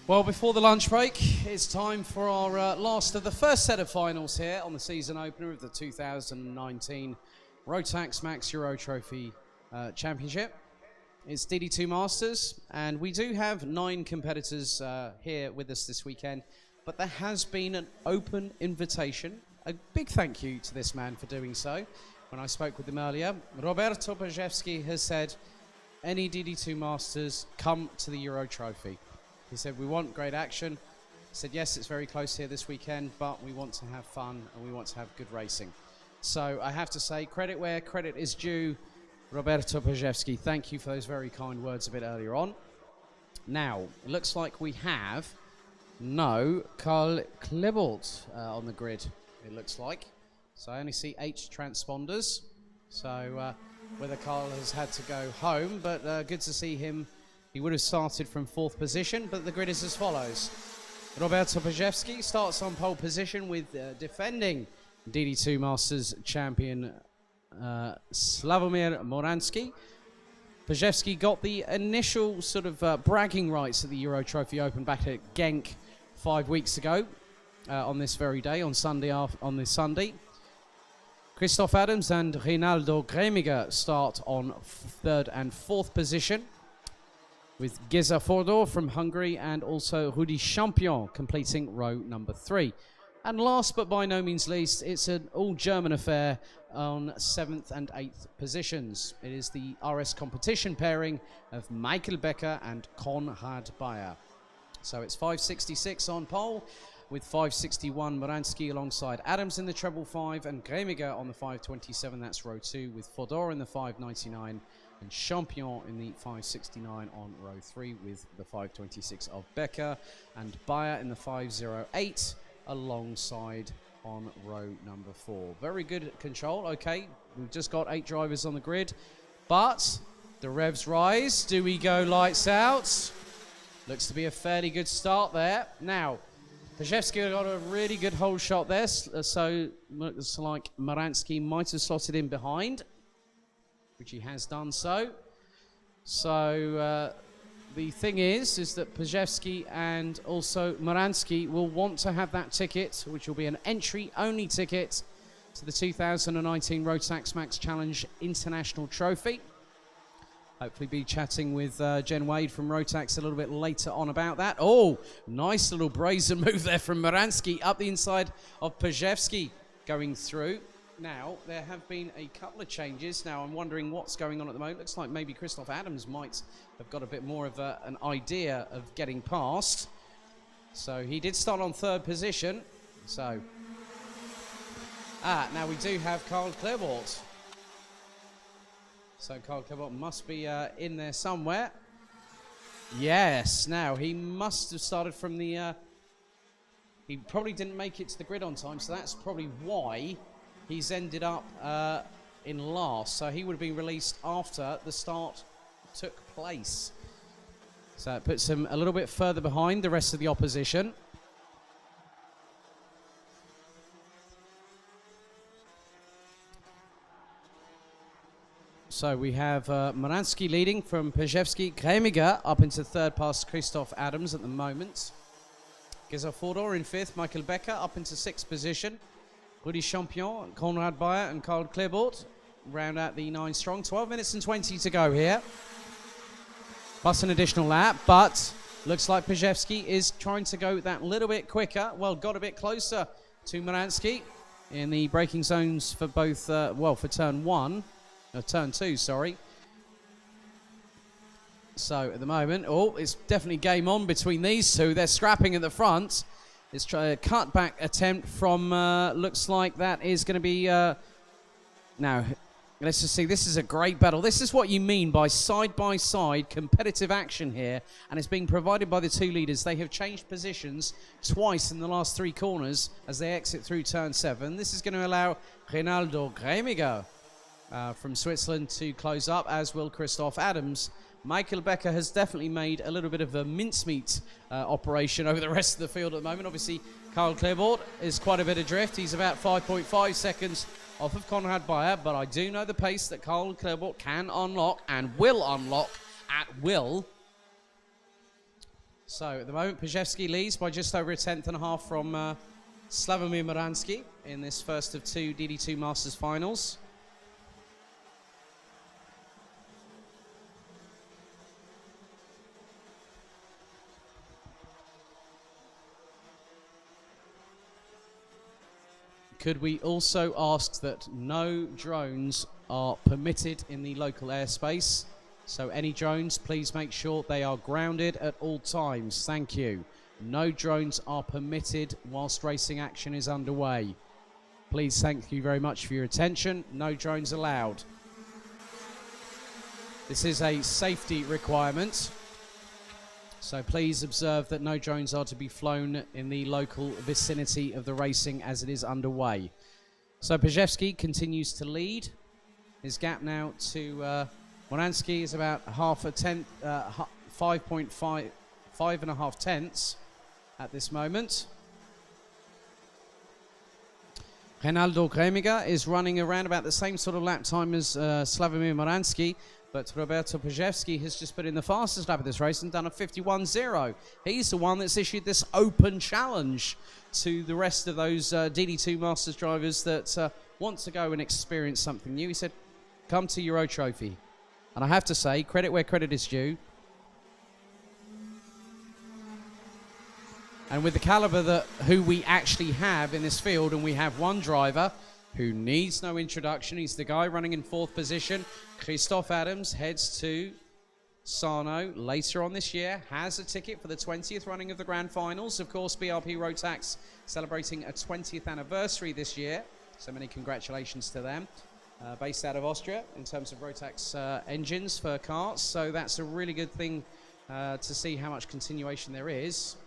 Well, before the lunch break, it's time for our last of the first set of finals here on the season opener of the 2019 Rotax Max Euro Trophy Championship. It's DD2 Masters, and we do have 9 competitors here with us this weekend, but there has been an open invitation. A big thank you to this man for doing so. When I spoke with him earlier, Roberto Pajewski has said, any DD2 Masters, come to the Euro Trophy. He said, we want great action. He said, yes, it's very close here this weekend, but we want to have fun and we want to have good racing. So I have to say, credit where credit is due. Roberto Pajewski, thank you for those very kind words a bit earlier on. Now, it looks like we have no Karl Klebold on the grid, it looks like. So I only see 8 transponders. So whether Karl has had to go home, but good to see him. He would have started from 4th position, but the grid is as follows. Roberto Pajewski starts on pole position with defending DD2 Masters champion Sławomir Morański. Pajewski got the initial sort of bragging rights at the Euro Trophy Open back at Genk 5 weeks ago on this very day, on this Sunday. Christoph Adams and Rinaldo Gremiger start on 3rd and 4th position, with Geza Fordor from Hungary and also Rudi Champion completing row number 3. And last but by no means least, it's an all-German affair on 7th and 8th positions. It is the RS competition pairing of Michael Becker and Konrad Bayer. So it's 566 on pole, with 561 Morański alongside Adams in the treble 5 and Gremiger on the 527. That's row 2, with Fodor in the 599 and Champion in the 569 on row 3, with the 526 of Becker and Bayer in the 508 alongside on row number 4. Very good control. Okay, we've just got 8 drivers on the grid, but the revs rise. Do we go lights out? Looks to be a fairly good start there. Now, Pajewski got a really good hold shot there, so looks like Morański might have slotted in behind, which he has done so. So the thing is that Pajewski and also Morański will want to have that ticket, which will be an entry-only ticket to the 2019 Rotax Max Challenge International Trophy. Hopefully be chatting with Jen Wade from Rotax a little bit later on about that. Oh, nice little brazen move there from Morański up the inside of Pajewski going through. Now, there have been a couple of changes. Now, I'm wondering what's going on at the moment. Looks like maybe Christoph Adams might have got a bit more of an idea of getting past. So he did start on 3rd position. So, now we do have Karl Klebold. So Karl Klebold must be in there somewhere. Yes, now he must have started from the... he probably didn't make it to the grid on time, so that's probably why he's ended up in last. So he would have been released after the start took place. So it puts him a little bit further behind the rest of the opposition. So we have Morański leading from Pajewski. Gremiger up into 3rd past Christoph Adams at the moment. Geza Fordor in 5th. Michael Becker up into 6th position. Rudi Champion, Konrad Bayer and Karl Klebold round out the 9 strong. 12 minutes and 20 to go here. Plus an additional lap, but looks like Pajewski is trying to go that little bit quicker. Well, got a bit closer to Morański in the braking zones for both, for turn 1. Turn 2, sorry. So at the moment, it's definitely game on between these two. They're scrapping at the front. It's a cutback attempt from, looks like that is going to be, now, let's just see, this is a great battle. This is what you mean by side-by-side competitive action here, and it's being provided by the 2 leaders. They have changed positions twice in the last 3 corners as they exit through turn 7. This is going to allow Rinaldo Gremiger from Switzerland to close up, as will Christoph Adams. Michael Becker has definitely made a little bit of a mincemeat operation over the rest of the field at the moment. Obviously, Karl Klebold is quite a bit adrift. He's about 5.5 seconds off of Konrad Bayer, but I do know the pace that Karl Klebold can unlock and will unlock at will. So at the moment, Pajewski leads by just over a tenth and a half from Slavomir Moransky in this first of two DD2 Masters finals. Could we also ask that no drones are permitted in the local airspace? So any drones, please make sure they are grounded at all times. Thank you. No drones are permitted whilst racing action is underway. Please, thank you very much for your attention. No drones allowed. This is a safety requirement. So please observe that no drones are to be flown in the local vicinity of the racing as it is underway. So Pajewski continues to lead. His gap now to Moransky is about half a tenth, 5.5 tenths at this moment. Reinaldo Gremiger is running around about the same sort of lap time as Slavomir Moransky, but Roberto Pajewski has just put in the fastest lap of this race and done a 51.0. He's the one that's issued this open challenge to the rest of those DD2 Masters drivers that want to go and experience something new. He said, come to Euro Trophy. And I have to say, credit where credit is due. And with the caliber that who we actually have in this field, and we have one driver who needs no introduction. He's the guy running in fourth position. Christoph Adams heads to Sarno later on this year, has a ticket for the 20th running of the Grand Finals. Of course, BRP Rotax celebrating a 20th anniversary this year. So many congratulations to them. Based out of Austria in terms of Rotax engines for karts. So that's a really good thing to see how much continuation there is.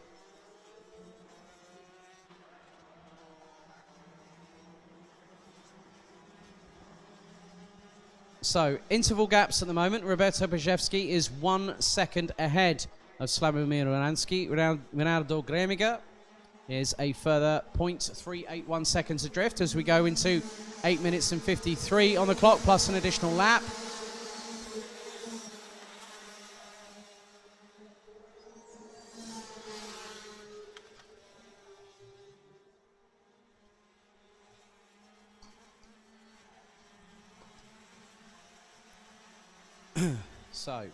So, interval gaps at the moment. Roberto Pajewski is 1 second ahead of Slavomir Moransky. Reinaldo Gremiger is a further 0.381 seconds adrift as we go into 8 minutes and 53 on the clock, plus an additional lap. So,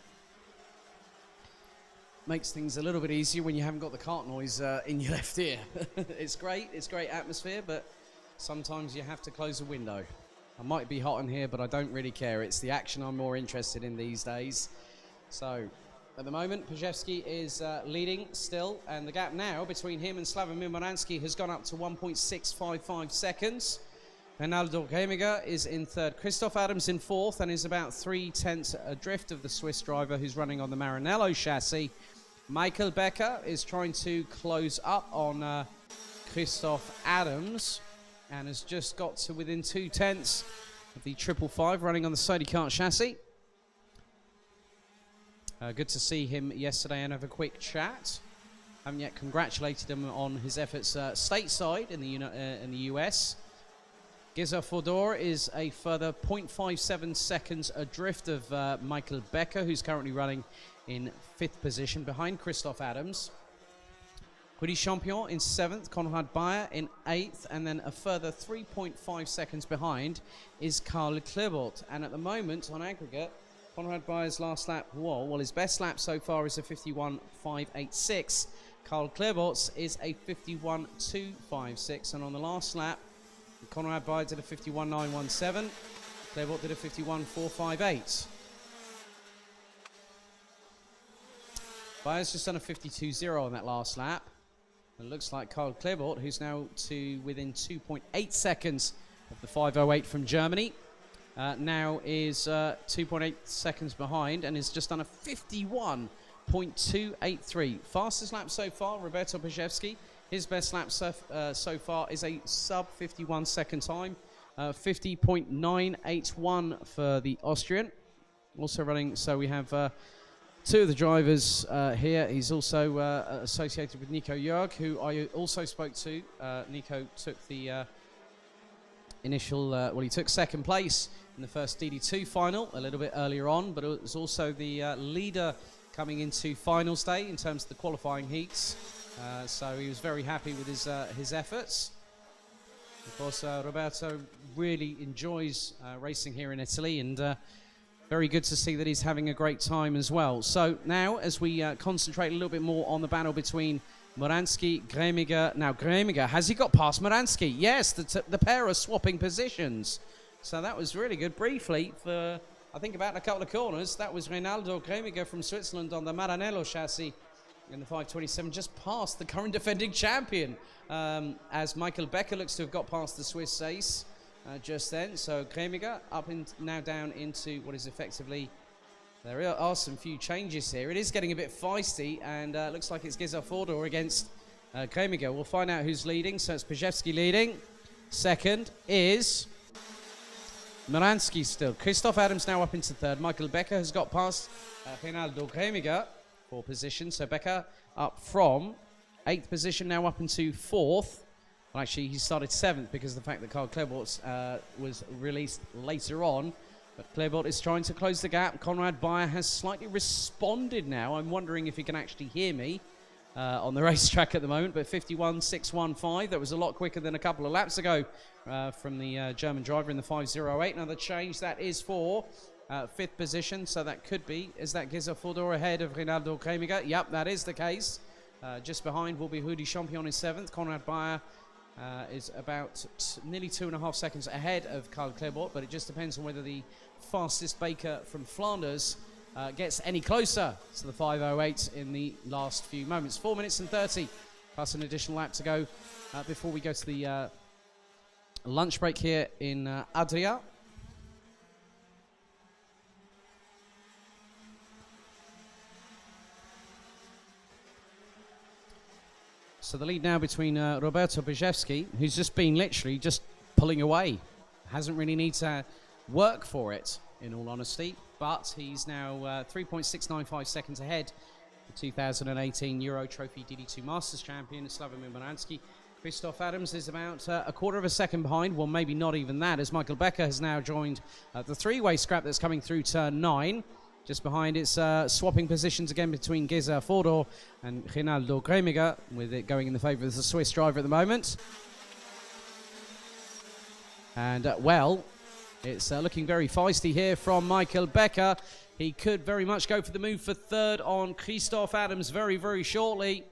makes things a little bit easier when you haven't got the kart noise in your left ear. It's great atmosphere, but sometimes you have to close a window. I might be hot in here, but I don't really care. It's the action I'm more interested in these days. So, at the moment, Pajewski is leading still, and the gap now between him and Slavomir Moransky has gone up to 1.655 seconds. Reinaldo Gremiger is in third. Christoph Adams in fourth and is about 3/10 adrift of the Swiss driver who's running on the Maranello chassis. Michael Becker is trying to close up on Christoph Adams and has just got to within 2/10 of the 555 running on the Sodi kart chassis. Good to see him yesterday and have a quick chat. Haven't yet congratulated him on his efforts stateside in the US. Giza Fodor is a further 0.57 seconds adrift of Michael Becker, who's currently running in fifth position behind Christoph Adams. Rudy Champion in seventh, Konrad Bayer in eighth, and then a further 3.5 seconds behind is Karl Klebert. And at the moment, on aggregate, Konrad Bayer's last lap, well, his best lap so far is a 51.586. Karl Klebert's is a 51.256, and on the last lap, Konrad Bayer did a 51.917. Klebert did a 51.458. Bayer's just done a 52.0 on that last lap. It looks like Karl Klebert, who's now to within 2.8 seconds of the 5.08 from Germany, now is 2.8 seconds behind and has just done a 51.283. Fastest lap so far, Roberto Pajewski. His best lap so far is a sub-51 second time, 50.981 for the Austrian. Also running, so we have two of the drivers here. He's also associated with Nico Jörg, who I also spoke to. Nico took the he took second place in the first DD2 final a little bit earlier on, but it was also the leader coming into finals day in terms of the qualifying heats. So he was very happy with his efforts. Of course, Roberto really enjoys racing here in Italy, and very good to see that he's having a great time as well. So now, as we concentrate a little bit more on the battle between Moransky, Gremiger. Now, Gremiger, has he got past Moransky? Yes, the pair are swapping positions. So that was really good. Briefly, for I think about a couple of corners, that was Reynaldo Gremiger from Switzerland on the Maranello chassis in the 527, just past the current defending champion, as Michael Becker looks to have got past the Swiss ace just then. So Gremiger up and now down into what is effectively, there are some few changes here. It is getting a bit feisty, and looks like it's Geza Fordor against Gremiger. We'll find out who's leading. So it's Pajewski leading. Second is Moransky still. Christoph Adams now up into third. Michael Becker has got past Reynaldo Gremiger for position. So Becker up from 8th position now up into 4th. Well, actually, he started 7th because of the fact that Karl Klebort was released later on. But Klebort is trying to close the gap. Konrad Bayer has slightly responded now. I'm wondering if he can actually hear me on the racetrack at the moment. But 51.615, that was a lot quicker than a couple of laps ago from the German driver in the 508. Another change, that is for 5th position. So that could be, is that Geza Fordor ahead of Reynaldo Gremiger? Yep, that is the case. Just behind will be Rudi Champion in 7th. Konrad Bayer is about nearly 2.5 seconds ahead of Karl Klebort, but it just depends on whether the fastest Baker from Flanders gets any closer to the 508 in the last few moments. 4 minutes and 30 plus an additional lap to go before we go to the lunch break here in Adria. So the lead now between Roberto Pajewski, who's just been literally just pulling away. Hasn't really need to work for it, in all honesty. But he's now 3.695 seconds ahead. The 2018 Euro Trophy DD2 Masters champion, Slavomir Moransky. Christoph Adams is about a quarter of a second behind. Well, maybe not even that, as Michael Becker has now joined the three-way scrap that's coming through turn 9. Just behind, it's swapping positions again between Geza Fordor and Reynaldo Gremiger, with it going in the favour of the Swiss driver at the moment. And, well, it's looking very feisty here from Michael Becker. He could very much go for the move for third on Christoph Adams very, very shortly.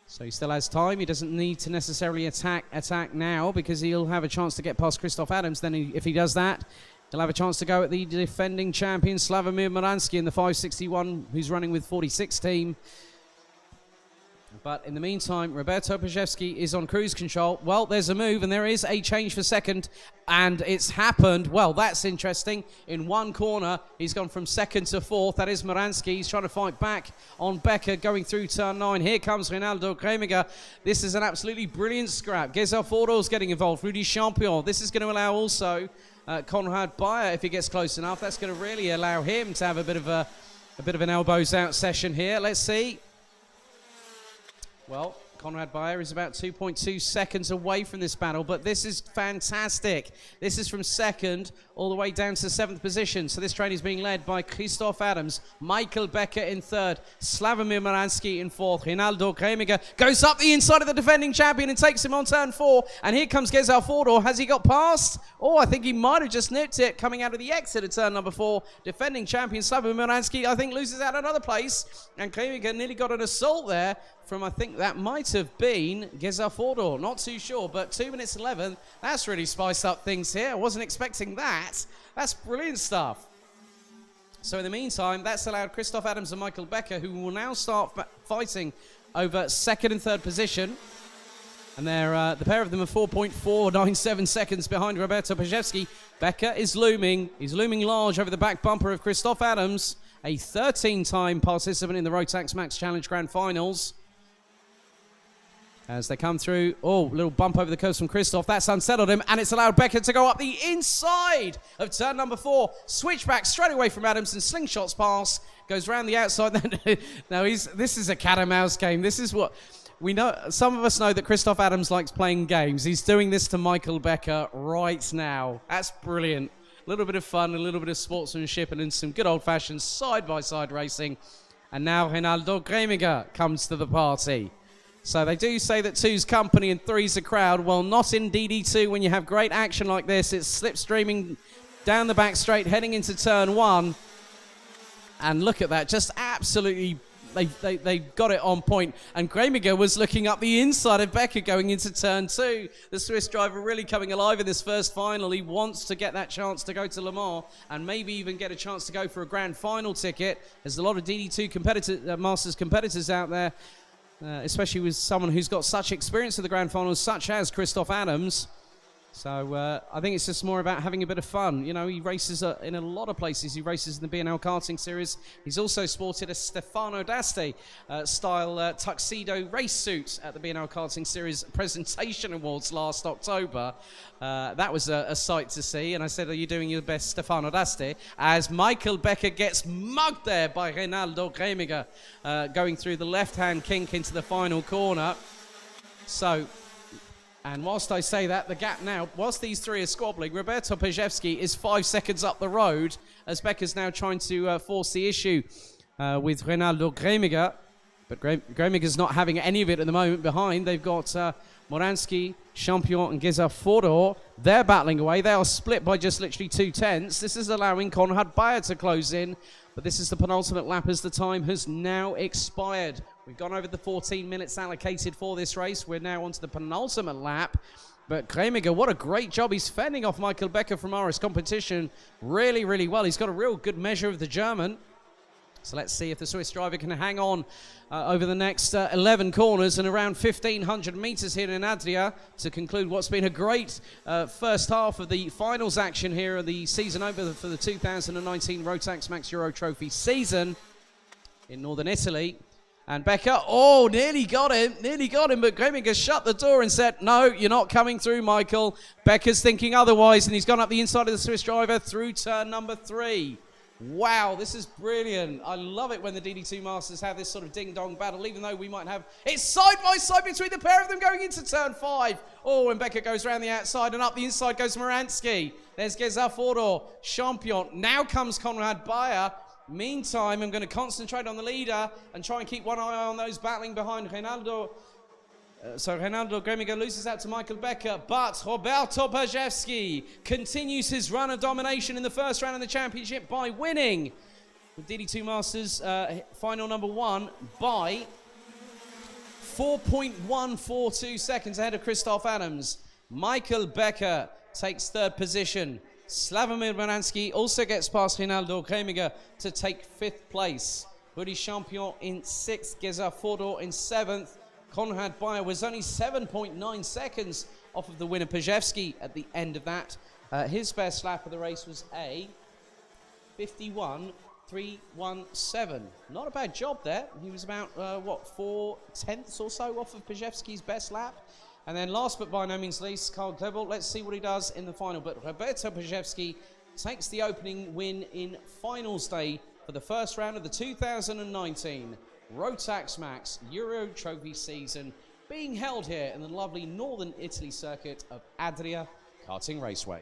So he still has time. He doesn't need to necessarily attack now, because he'll have a chance to get past Christoph Adams. Then if he does that, he'll have a chance to go at the defending champion, Slavomir Moransky, in the 561, who's running with 46 team. But in the meantime, Roberto Pajewski is on cruise control. Well, there's a move, and there is a change for second, and it's happened. Well, that's interesting. In one corner, he's gone from 2nd to 4th. That is Moransky. He's trying to fight back on Becker going through turn 9. Here comes Reynaldo Gremiger. This is an absolutely brilliant scrap. Geza Fordor's getting involved. Rudi Champion. This is going to allow also Konrad Bayer, if he gets close enough. That's going to really allow him to have a bit of an elbows out session here. Let's see. Well, Konrad Bayer is about 2.2 seconds away from this battle, but this is fantastic. This is from 2nd all the way down to 7th position. So this train is being led by Christoph Adams, Michael Becker in 3rd, Slavomir Moransky in 4th. Reynaldo Gremiger goes up the inside of the defending champion and takes him on turn 4. And here comes Geza Fordor. Has he got past? Oh, I think he might have just nipped it coming out of the exit at turn number 4. Defending champion Slavomir Moransky, I think, loses out another place. And Gremiger nearly got an assault there from, I think that might have been Geza Fordor. Not too sure, but 2 minutes 11. That's really spiced up things here. I wasn't expecting that. That's brilliant stuff. So in the meantime, that's allowed Christoph Adams and Michael Becker, who will now start fighting over 2nd and 3rd position. And they're, the pair of them are 4.497 seconds behind Roberto Pajewski. Becker is looming. He's looming large over the back bumper of Christoph Adams, a 13-time participant in the Rotax Max Challenge Grand Finals. As they come through, oh, little bump over the curves from Christoph. That's unsettled him, and it's allowed Becker to go up the inside of turn number 4. Switchback straight away from Adams, and slingshots past. Goes round the outside. Now, this is a cat and mouse game. This is what we know. Some of us know that Christoph Adams likes playing games. He's doing this to Michael Becker right now. That's brilliant. little bit of fun, a little bit of sportsmanship, and then some good old-fashioned side-by-side racing. And now Reinaldo Gremiger comes to the party. So they do say that 2's company and 3's a crowd. Well, not in DD2 when you have great action like this. It's slipstreaming down the back straight, heading into turn 1. And look at that, just absolutely, they got it on point. And Gremiger was looking up the inside of Becker going into turn 2. The Swiss driver really coming alive in this first final. He wants to get that chance to go to Le Mans and maybe even get a chance to go for a grand final ticket. There's a lot of DD2 Masters competitors out there, especially with someone who's got such experience in the grand finals, such as Christoph Adams. So I think it's just more about having a bit of fun. You know, he races in a lot of places. He races in the B&L karting series. He's also sported a Stefano d'Asti style tuxedo race suit at the B&L karting series presentation awards last October. That was a sight to see. And I said, are you doing your best, Stefano d'Asti? As Michael Becker gets mugged there by Reinaldo Gremiger, going through the left-hand kink into the final corner. So... And whilst I say that, the gap now, whilst these 3 are squabbling, Roberto Pajewski is 5 seconds up the road as Becker's now trying to force the issue with Reinaldo Gremiger. But Gremiger's not having any of it at the moment behind. They've got Moransky, Champion and Geza Fodor. They're battling away. They are split by just literally 2/10. This is allowing Konrad Bayer to close in. But this is the penultimate lap as the time has now expired. We've gone over the 14 minutes allocated for this race. We're now on to the penultimate lap. But Gremiger, what a great job. He's fending off Michael Becker from RS Competition really, really well. He's got a real good measure of the German. So let's see if the Swiss driver can hang on over the next 11 corners and around 1,500 meters here in Adria to conclude what's been a great first half of the finals action here of the season opener for the 2019 Rotax Max Euro Trophy season in northern Italy. And Becker, oh, nearly got him, but Gremiger shut the door and said, no, you're not coming through, Michael. Becker's thinking otherwise, and he's gone up the inside of the Swiss driver through turn number 3. Wow, this is brilliant. I love it when the DD2 Masters have this sort of ding-dong battle, even though we might have... It's side-by-side between the pair of them going into turn 5. Oh, and Becker goes around the outside, and up the inside goes Moransky. There's Geza Fodor, Champion. Now comes Konrad Bayer. Meantime, I'm going to concentrate on the leader and try and keep one eye on those battling behind Reinaldo. So Reinaldo Gremiger loses out to Michael Becker, but Roberto Pajewski continues his run of domination in the first round of the championship by winning the DD2 Masters final number 1 by 4.142 seconds ahead of Christoph Adams. Michael Becker takes 3rd position. Slavomir Moransky also gets past Reinaldo Gremiger to take 5th place. Rudi Champion in 6th, Geza Fodor in 7th. Konrad Bayer was only 7.9 seconds off of the winner Pajewski at the end of that. His best lap of the race was a 51.317. Not a bad job there. He was about, 4/10 or so off of Pajewski's best lap. And then last but by no means least, Karl Klebel. Let's see what he does in the final. But Roberto Pajewski takes the opening win in finals day for the first round of the 2019 Rotax Max Euro Trophy season, being held here in the lovely northern Italy circuit of Adria Karting Raceway.